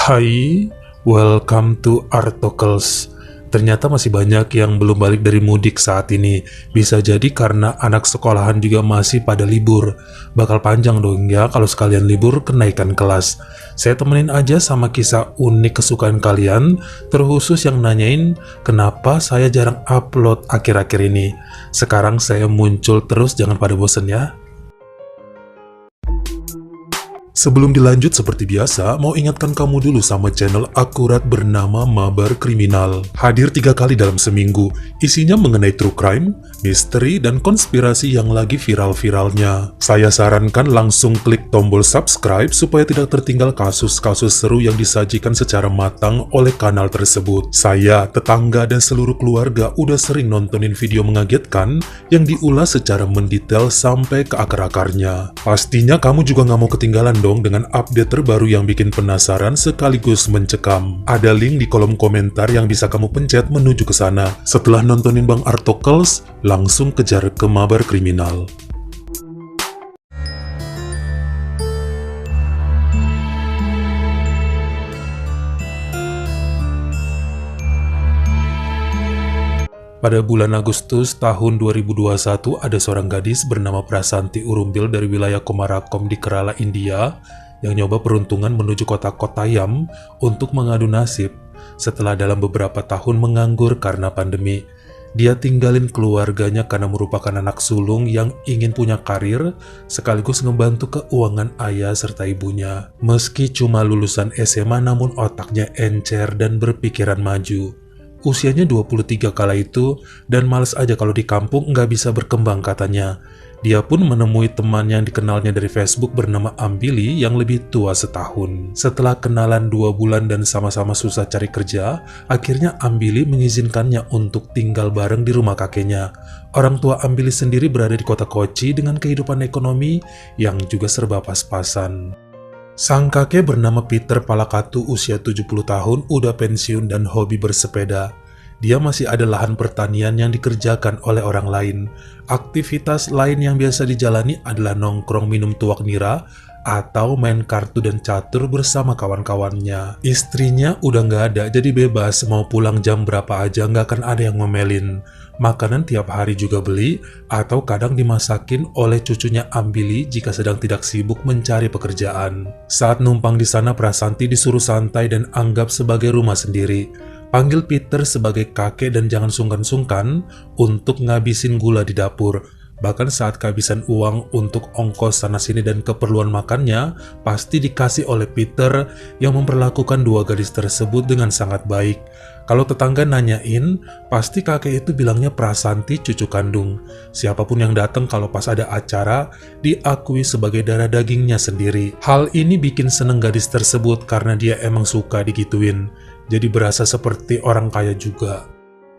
Hai, welcome to Artocles. Ternyata masih banyak yang belum balik dari mudik saat ini. Bisa jadi karena anak sekolahan juga masih pada libur. Bakal panjang dong ya kalau sekalian libur kenaikan kelas. Saya temenin aja sama kisah unik kesukaan kalian, terkhusus yang nanyain kenapa saya jarang upload akhir-akhir ini. Sekarang saya muncul terus, jangan pada bosen ya. Sebelum dilanjut seperti biasa, mau ingatkan kamu dulu sama channel akurat bernama Mabar Kriminal. Hadir 3 kali dalam seminggu, isinya mengenai true crime, misteri, dan konspirasi yang lagi viral-viralnya. Saya sarankan langsung klik tombol subscribe supaya tidak tertinggal kasus-kasus seru yang disajikan secara matang oleh kanal tersebut. Saya, tetangga, dan seluruh keluarga udah sering nontonin video mengagetkan yang diulas secara mendetail sampai ke akar-akarnya. Pastinya kamu juga nggak mau ketinggalan dong dengan update terbaru yang bikin penasaran sekaligus mencekam. Ada link di kolom komentar yang bisa kamu pencet menuju ke sana. Setelah nontonin Bang Artocles, langsung kejar ke Mabar Kriminal. Pada bulan Agustus tahun 2021, ada seorang gadis bernama Prasanti Urumbil dari wilayah Komarakom di Kerala, India, yang nyoba peruntungan menuju kota Kottayam untuk mengadu nasib setelah dalam beberapa tahun menganggur karena pandemi. Dia tinggalin keluarganya karena merupakan anak sulung yang ingin punya karir sekaligus ngebantu keuangan ayah serta ibunya. Meski cuma lulusan SMA, namun otaknya encer dan berpikiran maju. Usianya 23 kala itu, dan males aja kalau di kampung nggak bisa berkembang katanya. Dia pun menemui teman yang dikenalnya dari Facebook bernama Ambili yang lebih tua setahun. Setelah kenalan 2 bulan dan sama-sama susah cari kerja, akhirnya Ambili mengizinkannya untuk tinggal bareng di rumah kakeknya. Orang tua Ambili sendiri berada di kota Kochi dengan kehidupan ekonomi yang juga serba pas-pasan. Sang kakek bernama Peter Palakatu, usia 70 tahun, udah pensiun dan hobi bersepeda. Dia masih ada lahan pertanian yang dikerjakan oleh orang lain. Aktivitas lain yang biasa dijalani adalah nongkrong minum tuak nira atau main kartu dan catur bersama kawan-kawannya. Istrinya udah nggak ada, jadi bebas mau pulang jam berapa aja nggak akan ada yang ngomelin. Makanan tiap hari juga beli atau kadang dimasakin oleh cucunya Ambili jika sedang tidak sibuk mencari pekerjaan. Saat numpang di sana, Prasanti disuruh santai dan anggap sebagai rumah sendiri. Panggil Peter sebagai kakek dan jangan sungkan-sungkan untuk ngabisin gula di dapur. Bahkan saat kehabisan uang untuk ongkos sana-sini dan keperluan makannya, pasti dikasih oleh Peter yang memperlakukan 2 gadis tersebut dengan sangat baik. Kalau tetangga nanyain, pasti kakek itu bilangnya Prasanti cucu kandung. Siapapun yang datang kalau pas ada acara, diakui sebagai darah dagingnya sendiri. Hal ini bikin seneng gadis tersebut karena dia emang suka digituin. Jadi berasa seperti orang kaya juga.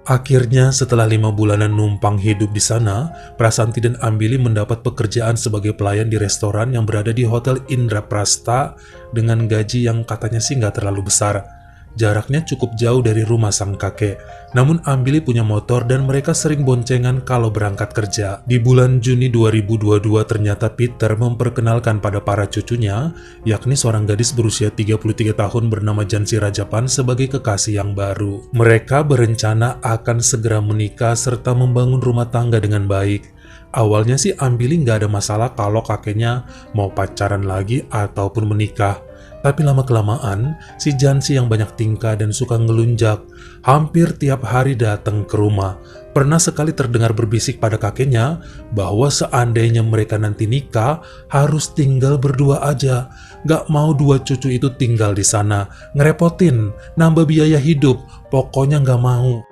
Akhirnya setelah 5 bulanan numpang hidup di sana, Prasanti dan Ambili mendapat pekerjaan sebagai pelayan di restoran yang berada di Hotel Indraprasta dengan gaji yang katanya sih nggak terlalu besar. Jaraknya cukup jauh dari rumah sang kakek. Namun Ambili punya motor dan mereka sering boncengan kalau berangkat kerja. Di bulan Juni 2022 ternyata Peter memperkenalkan pada para cucunya, yakni seorang gadis berusia 33 tahun bernama Jansi Rajapan sebagai kekasih yang baru. Mereka berencana akan segera menikah serta membangun rumah tangga dengan baik. Awalnya sih Ambili nggak ada masalah kalau kakeknya mau pacaran lagi ataupun menikah. Tapi lama-kelamaan, si Jansi yang banyak tingkah dan suka ngelunjak, hampir tiap hari datang ke rumah. Pernah sekali terdengar berbisik pada kakeknya bahwa seandainya mereka nanti nikah, harus tinggal berdua aja. Gak mau 2 cucu itu tinggal di sana, ngerepotin, nambah biaya hidup, pokoknya gak mau.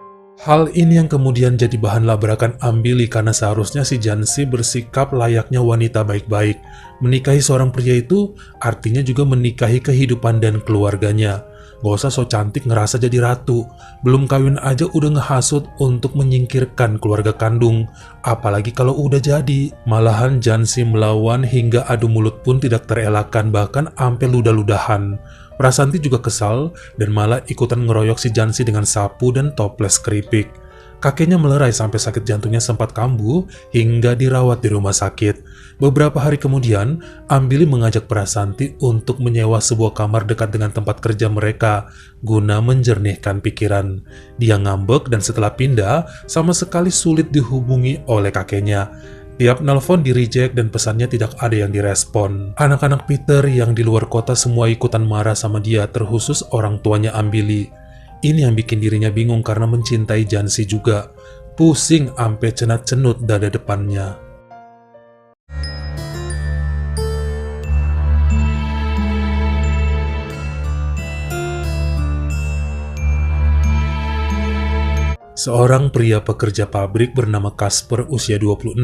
Hal ini yang kemudian jadi bahan labrakan Ambili karena seharusnya si Jansi bersikap layaknya wanita baik-baik. Menikahi seorang pria itu artinya juga menikahi kehidupan dan keluarganya. Gak usah so cantik ngerasa jadi ratu. Belum kawin aja udah ngehasut untuk menyingkirkan keluarga kandung. Apalagi kalau udah jadi. Malahan Jansi melawan hingga adu mulut pun tidak terelakkan, bahkan ampe ludah-ludahan. Prasanti juga kesal dan malah ikutan ngeroyok si Jansi dengan sapu dan toples keripik. Kakeknya melerai sampai sakit jantungnya sempat kambuh hingga dirawat di rumah sakit. Beberapa hari kemudian, Ambili mengajak Prasanti untuk menyewa sebuah kamar dekat dengan tempat kerja mereka guna menjernihkan pikiran. Dia ngambek dan setelah pindah, sama sekali sulit dihubungi oleh kakeknya. Tiap nelpon di-reject dan pesannya tidak ada yang direspon. Anak-anak Peter yang di luar kota semua ikutan marah sama dia, terkhusus orang tuanya Ambili. Ini yang bikin dirinya bingung karena mencintai Jansi juga. Pusing ampe cenat-cenut dada depannya. Seorang pria pekerja pabrik bernama Casper usia 26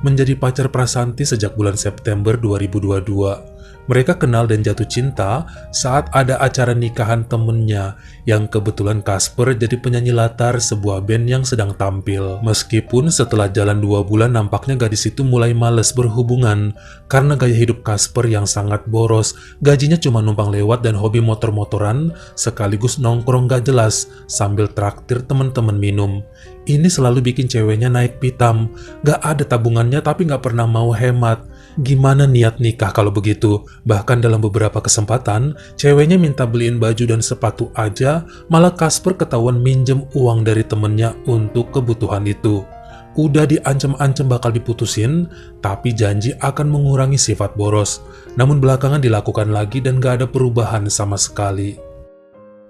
menjadi pacar Prasanti sejak bulan September 2022. Mereka kenal dan jatuh cinta saat ada acara nikahan temennya yang kebetulan Casper jadi penyanyi latar sebuah band yang sedang tampil. Meskipun setelah jalan 2 bulan nampaknya gadis itu mulai males berhubungan karena gaya hidup Casper yang sangat boros, gajinya cuma numpang lewat dan hobi motor-motoran sekaligus nongkrong gak jelas sambil traktir temen-temen minum. Ini selalu bikin ceweknya naik pitam, gak ada tabungannya tapi gak pernah mau hemat. Gimana niat nikah kalau begitu? Bahkan dalam beberapa kesempatan, ceweknya minta beliin baju dan sepatu aja, malah Casper ketahuan minjem uang dari temennya untuk kebutuhan itu. Udah diancam-ancam bakal diputusin, tapi janji akan mengurangi sifat boros. Namun belakangan dilakukan lagi dan gak ada perubahan sama sekali.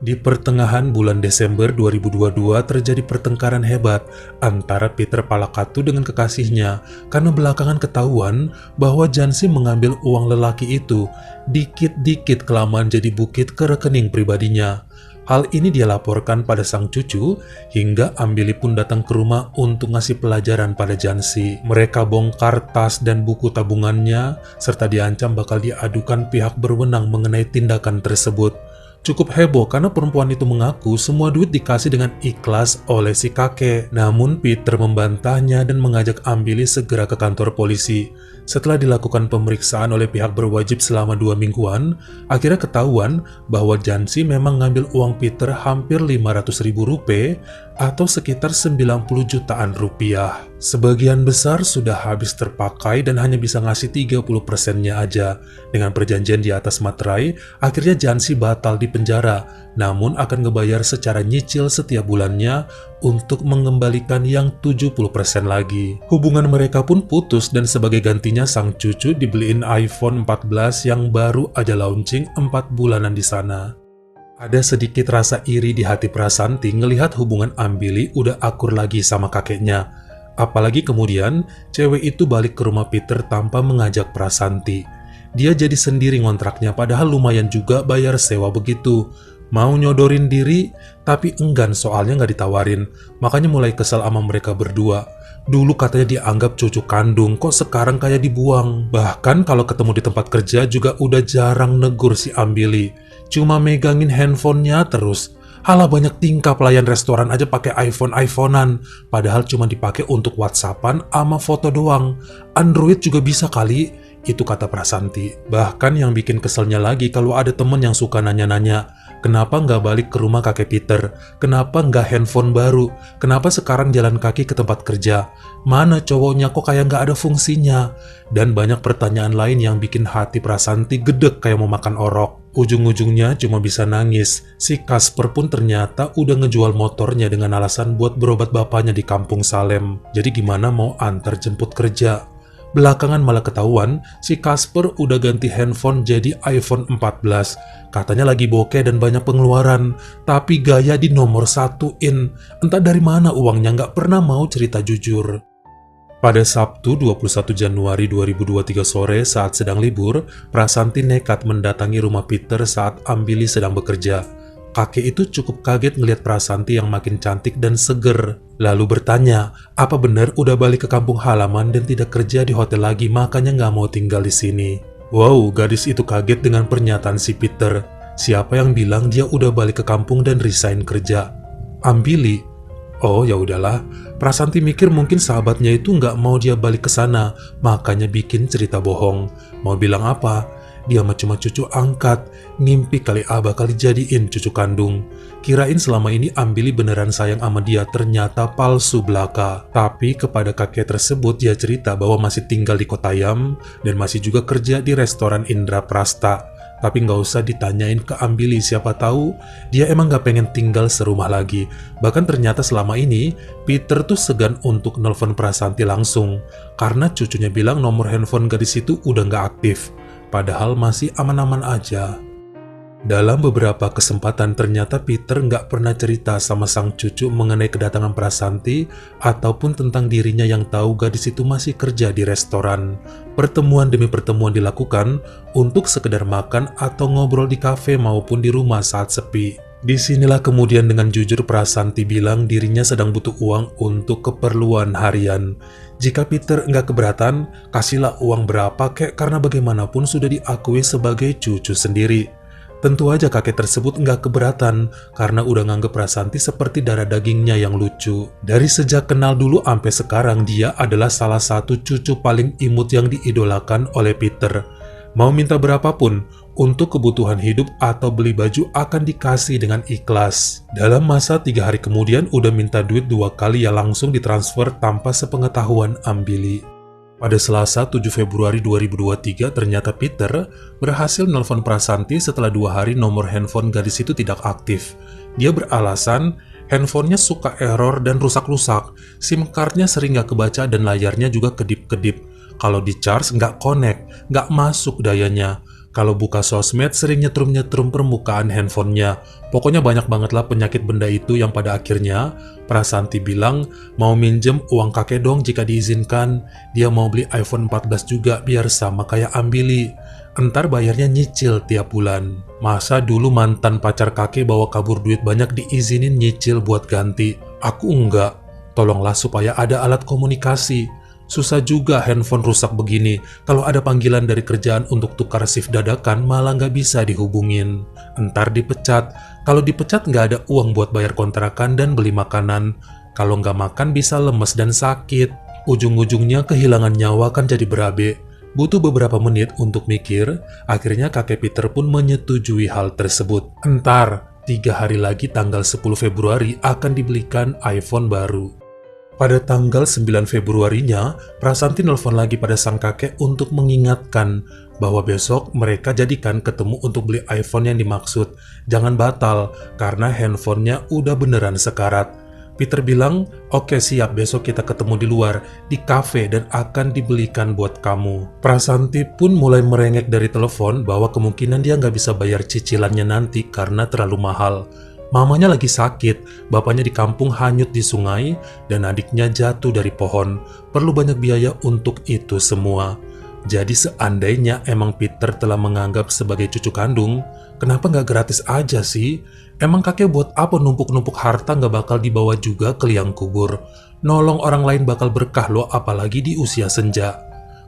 Di pertengahan bulan Desember 2022 terjadi pertengkaran hebat antara Peter Palakatu dengan kekasihnya karena belakangan ketahuan bahwa Jansi mengambil uang lelaki itu dikit-dikit kelamaan jadi bukit ke rekening pribadinya. Hal ini dia laporkan pada sang cucu hingga Ambili pun datang ke rumah untuk ngasih pelajaran pada Jansi. Mereka bongkar tas dan buku tabungannya serta diancam bakal diadukan pihak berwenang mengenai tindakan tersebut. Cukup heboh karena perempuan itu mengaku semua duit dikasih dengan ikhlas oleh si kakek. Namun Peter membantahnya dan mengajak Ambili segera ke kantor polisi. Setelah dilakukan pemeriksaan oleh pihak berwajib selama 2 mingguan, akhirnya ketahuan bahwa Jansi memang ngambil uang Peter hampir 500.000 rupiah atau sekitar 90 jutaan rupiah. Sebagian besar sudah habis terpakai dan hanya bisa ngasih 30%-nya aja. Dengan perjanjian di atas materai, akhirnya Jansi batal di penjara, namun akan ngebayar secara nyicil setiap bulannya untuk mengembalikan yang 70% lagi. Hubungan mereka pun putus dan sebagai gantinya sang cucu dibeliin iPhone 14 yang baru aja launching 4 bulanan di sana. Ada sedikit rasa iri di hati Prasanti ngelihat hubungan Ambili udah akur lagi sama kakeknya. Apalagi kemudian cewek itu balik ke rumah Peter tanpa mengajak Prasanti. Dia jadi sendiri ngontraknya padahal lumayan juga bayar sewa begitu. Mau nyodorin diri, tapi enggan soalnya nggak ditawarin. Makanya mulai kesel sama mereka berdua. Dulu katanya dianggap cucu kandung, kok sekarang kayak dibuang. Bahkan kalau ketemu di tempat kerja juga udah jarang negur si Ambili. Cuma megangin handphonenya terus. Halah banyak tingkah pelayan restoran aja pakai iPhone-iPhonean. Padahal cuma dipakai untuk WhatsAppan sama foto doang. Android juga bisa kali. Itu kata Prasanti. Bahkan yang bikin keselnya lagi kalau ada temen yang suka nanya-nanya, kenapa nggak balik ke rumah kakek Peter? Kenapa nggak handphone baru? Kenapa sekarang jalan kaki ke tempat kerja? Mana cowoknya kok kayak nggak ada fungsinya? Dan banyak pertanyaan lain yang bikin hati Prasanti gedek kayak mau makan orok. Ujung-ujungnya cuma bisa nangis. Si Casper pun ternyata udah ngejual motornya dengan alasan buat berobat bapaknya di kampung Salem. Jadi gimana mau antar jemput kerja? Belakangan malah ketahuan, si Casper udah ganti handphone jadi iPhone 14. Katanya lagi bokeh dan banyak pengeluaran, tapi gaya di nomor 1-in. Entah dari mana uangnya, nggak pernah mau cerita jujur. Pada Sabtu 21 Januari 2023 sore saat sedang libur, Prasanti nekat mendatangi rumah Peter saat Ambili sedang bekerja. Kakek itu cukup kaget ngelihat Prasanti yang makin cantik dan seger. Lalu bertanya, apa benar udah balik ke kampung halaman dan tidak kerja di hotel lagi makanya nggak mau tinggal di sini? Wow, gadis itu kaget dengan pernyataan si Peter. Siapa yang bilang dia udah balik ke kampung dan resign kerja? Ambili. Oh ya udahlah, Prasanti mikir mungkin sahabatnya itu nggak mau dia balik ke sana, makanya bikin cerita bohong. Mau bilang apa? Dia mah cuma cucu angkat, ngimpi kali bakal dijadiin cucu kandung. Kirain selama ini Ambili beneran sayang sama dia, ternyata palsu belaka. Tapi kepada kakek tersebut dia cerita bahwa masih tinggal di Kottayam dan masih juga kerja di restoran Indraprasta. Tapi nggak usah ditanyain ke Ambili, siapa tahu dia emang nggak pengen tinggal serumah lagi. Bahkan ternyata selama ini Peter tuh segan untuk nelpon Prasanti langsung karena cucunya bilang nomor handphone gadis itu udah nggak aktif. Padahal masih aman-aman aja. Dalam beberapa kesempatan ternyata Peter nggak pernah cerita sama sang cucu mengenai kedatangan Prasanti ataupun tentang dirinya yang tahu gadis itu masih kerja di restoran. Pertemuan demi pertemuan dilakukan untuk sekedar makan atau ngobrol di kafe maupun di rumah saat sepi. Disinilah kemudian dengan jujur Prasanti bilang dirinya sedang butuh uang untuk keperluan harian. Jika Peter nggak keberatan, kasihlah uang berapa kek, karena bagaimanapun sudah diakui sebagai cucu sendiri. Tentu aja kakek tersebut nggak keberatan karena udah nganggep Prasanti seperti darah dagingnya yang lucu. Dari sejak kenal dulu sampai sekarang dia adalah salah satu cucu paling imut yang diidolakan oleh Peter. Mau minta berapapun untuk kebutuhan hidup atau beli baju akan dikasih dengan ikhlas. Dalam masa 3 hari kemudian udah minta duit 2 kali ya langsung ditransfer tanpa sepengetahuan Ambili. Pada Selasa 7 Februari 2023 ternyata Peter berhasil nelpon Prasanti setelah 2 hari nomor handphone gadis itu tidak aktif. Dia beralasan handphonenya suka error dan rusak-rusak, SIM cardnya sering nggak kebaca dan layarnya juga kedip-kedip. Kalau di charge nggak connect, nggak masuk dayanya. Kalau buka sosmed sering nyetrum-nyetrum permukaan handphonenya. Pokoknya banyak banget lah penyakit benda itu yang pada akhirnya Prasanti bilang mau minjem uang kakek dong jika diizinkan. Dia mau beli iPhone 14 juga biar sama kayak Ambili. Entar bayarnya nyicil tiap bulan. Masa dulu mantan pacar kakek bawa kabur duit banyak diizinin nyicil buat ganti. Aku enggak. Tolonglah supaya ada alat komunikasi. Susah juga handphone rusak begini. Kalau ada panggilan dari kerjaan untuk tukar shift dadakan, malah nggak bisa dihubungin. Entar dipecat. Kalau dipecat nggak ada uang buat bayar kontrakan dan beli makanan. Kalau nggak makan bisa lemes dan sakit. Ujung-ujungnya kehilangan nyawa kan jadi berabe. Butuh beberapa menit untuk mikir, akhirnya kakek Peter pun menyetujui hal tersebut. Entar, 3 hari lagi tanggal 10 Februari akan dibelikan iPhone baru. Pada tanggal 9 Februarinya, Prasanti nelpon lagi pada sang kakek untuk mengingatkan bahwa besok mereka jadikan ketemu untuk beli iPhone yang dimaksud. Jangan batal, karena handphonenya udah beneran sekarat. Peter bilang, oke siap, besok kita ketemu di luar, di kafe dan akan dibelikan buat kamu. Prasanti pun mulai merengek dari telepon bahwa kemungkinan dia nggak bisa bayar cicilannya nanti karena terlalu mahal. Mamanya lagi sakit, bapaknya di kampung hanyut di sungai, dan adiknya jatuh dari pohon. Perlu banyak biaya untuk itu semua. Jadi seandainya emang Peter telah menganggap sebagai cucu kandung, kenapa nggak gratis aja sih? Emang kakek buat apa numpuk-numpuk harta nggak bakal dibawa juga ke liang kubur? Nolong orang lain bakal berkah loh, apalagi di usia senja.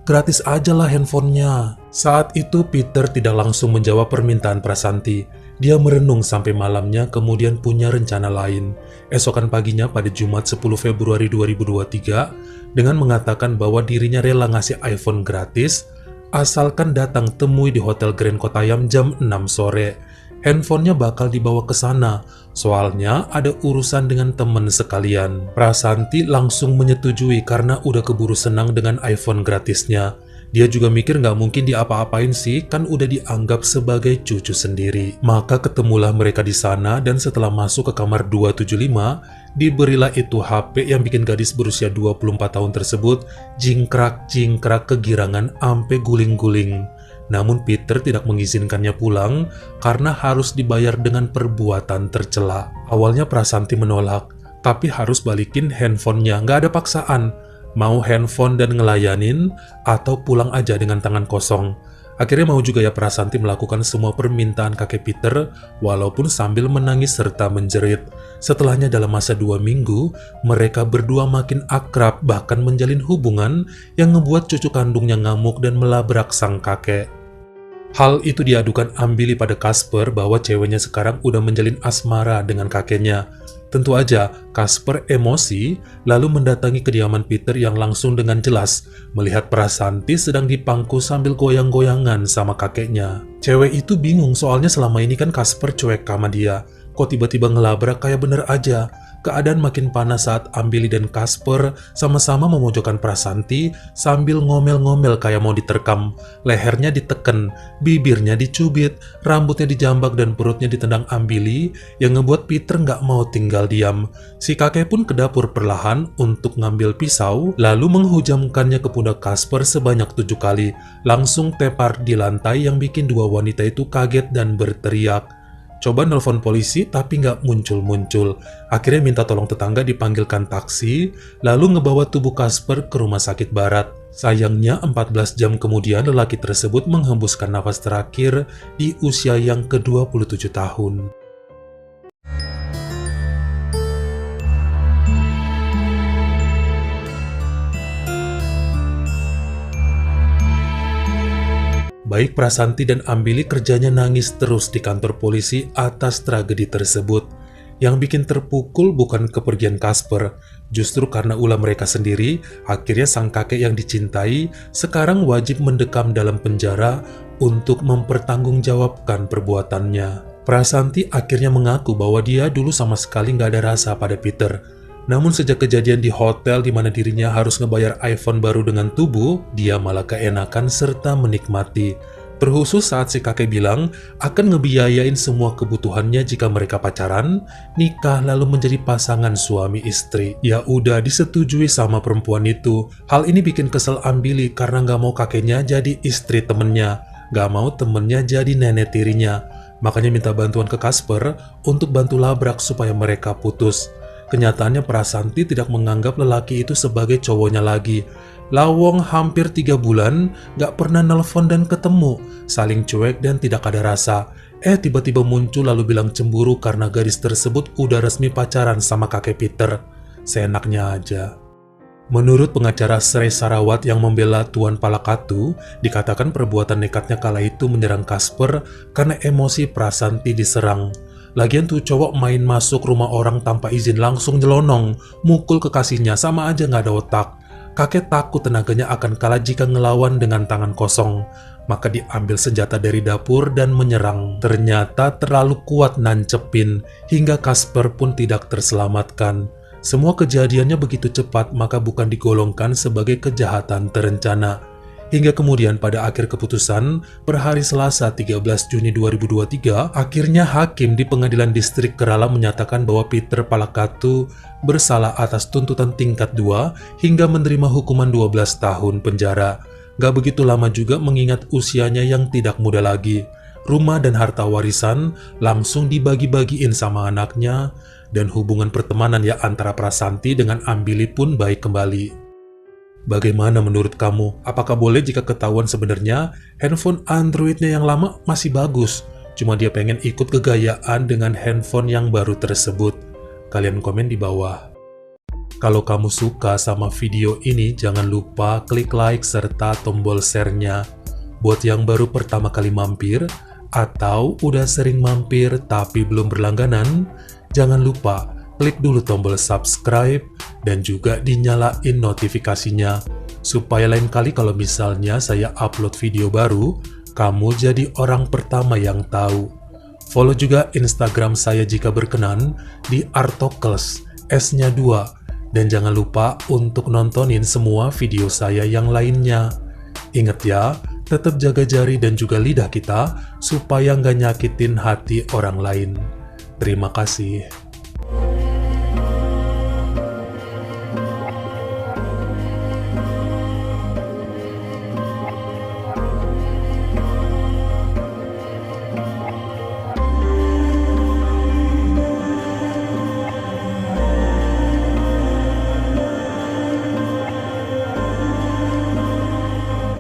Gratis aja lah handphonenya. Saat itu Peter tidak langsung menjawab permintaan Prasanti. Dia merenung sampai malamnya kemudian punya rencana lain. Esokan paginya pada Jumat 10 Februari 2023 dengan mengatakan bahwa dirinya rela ngasih iPhone gratis asalkan datang temui di Hotel Grand Kottayam jam 6 sore. Handphonenya bakal dibawa ke sana, soalnya ada urusan dengan temen sekalian. Prasanti langsung menyetujui karena udah keburu senang dengan iPhone gratisnya. Dia juga mikir nggak mungkin diapa-apain sih, kan udah dianggap sebagai cucu sendiri. Maka ketemulah mereka di sana dan setelah masuk ke kamar 275, diberilah itu HP yang bikin gadis berusia 24 tahun tersebut jingkrak-jingkrak kegirangan ampe guling-guling. Namun Peter tidak mengizinkannya pulang karena harus dibayar dengan perbuatan tercela. Awalnya Prasanti menolak, tapi harus balikin handphonenya, nggak ada paksaan. Mau handphone dan ngelayanin, atau pulang aja dengan tangan kosong. Akhirnya mau juga ya Prasanti melakukan semua permintaan kakek Peter, walaupun sambil menangis serta menjerit. Setelahnya dalam masa 2 minggu, mereka berdua makin akrab, bahkan menjalin hubungan yang membuat cucu kandungnya ngamuk dan melabrak sang kakek. Hal itu diadukan Ambili pada Casper bahwa ceweknya sekarang udah menjalin asmara dengan kakeknya. Tentu aja, Casper emosi lalu mendatangi kediaman Peter yang langsung dengan jelas melihat Prasanti sedang dipangku sambil goyang-goyangan sama kakeknya. Cewek itu bingung soalnya selama ini kan Casper cuek sama dia. Kok tiba-tiba ngelabrak kayak bener aja. Keadaan makin panas saat Ambili dan Casper sama-sama memojokkan Prasanti sambil ngomel-ngomel kayak mau diterkam. Lehernya diteken, bibirnya dicubit, rambutnya dijambak dan perutnya ditendang Ambili yang ngebuat Peter nggak mau tinggal diam. Si kakek pun ke dapur perlahan untuk ngambil pisau lalu menghujamkannya ke pundak Casper sebanyak 7 kali. Langsung tepar di lantai yang bikin dua wanita itu kaget dan berteriak. Coba nelpon polisi tapi nggak muncul-muncul. Akhirnya minta tolong tetangga dipanggilkan taksi, lalu ngebawa tubuh Casper ke rumah sakit barat. Sayangnya 14 jam kemudian lelaki tersebut menghembuskan nafas terakhir di usia yang ke-27 tahun. Baik Prasanti dan Ambili kerjanya nangis terus di kantor polisi atas tragedi tersebut. Yang bikin terpukul bukan kepergian Casper, justru karena ulah mereka sendiri, akhirnya sang kakek yang dicintai sekarang wajib mendekam dalam penjara untuk mempertanggungjawabkan perbuatannya. Prasanti akhirnya mengaku bahwa dia dulu sama sekali nggak ada rasa pada Peter. Namun sejak kejadian di hotel di mana dirinya harus ngebayar iPhone baru dengan tubuh, dia malah keenakan serta menikmati. Terkhusus saat si kakek bilang akan ngebiayain semua kebutuhannya jika mereka pacaran, nikah lalu menjadi pasangan suami istri. Ya udah disetujui sama perempuan itu. Hal ini bikin kesel Ambili karena nggak mau kakeknya jadi istri temennya, nggak mau temennya jadi nenek tirinya. Makanya minta bantuan ke Casper untuk bantu labrak supaya mereka putus. Kenyataannya Prasanti tidak menganggap lelaki itu sebagai cowoknya lagi. Lawong hampir 3 bulan gak pernah nelpon dan ketemu, saling cuek dan tidak ada rasa. Tiba-tiba muncul lalu bilang cemburu karena gadis tersebut udah resmi pacaran sama kakek Peter. Seenaknya aja. Menurut pengacara Srey Sarawat yang membela Tuan Palakatu, dikatakan perbuatan nekatnya kala itu menyerang Casper karena emosi Prasanti diserang. Lagian tuh cowok main masuk rumah orang tanpa izin langsung nyelonong, mukul kekasihnya sama aja nggak ada otak. Kakek takut tenaganya akan kalah jika ngelawan dengan tangan kosong. Maka diambil senjata dari dapur dan menyerang. Ternyata terlalu kuat nancepin, hingga Casper pun tidak terselamatkan. Semua kejadiannya begitu cepat maka bukan digolongkan sebagai kejahatan terencana. Hingga kemudian pada akhir keputusan, per hari Selasa 13 Juni 2023, akhirnya hakim di Pengadilan Distrik Kerala menyatakan bahwa Peter Palakatu bersalah atas tuntutan tingkat 2 hingga menerima hukuman 12 tahun penjara. Gak begitu lama juga mengingat usianya yang tidak muda lagi. Rumah dan harta warisan langsung dibagi-bagiin sama anaknya, dan hubungan pertemanan ya antara Prasanti dengan Ambili pun baik kembali. Bagaimana menurut kamu? Apakah boleh jika ketahuan sebenarnya handphone Android-nya yang lama masih bagus, cuma dia pengen ikut kegayaan dengan handphone yang baru tersebut? Kalian komen di bawah. Kalau kamu suka sama video ini, jangan lupa klik like serta tombol share-nya. Buat yang baru pertama kali mampir, atau udah sering mampir tapi belum berlangganan, jangan lupa klik dulu tombol subscribe dan juga dinyalain notifikasinya supaya lain kali kalau misalnya saya upload video baru, kamu jadi orang pertama yang tahu. Follow juga Instagram saya jika berkenan di Artokles, S-nya 2, dan jangan lupa untuk nontonin semua video saya yang lainnya. Ingat ya, tetap jaga jari dan juga lidah kita supaya nggak nyakitin hati orang lain. Terima kasih.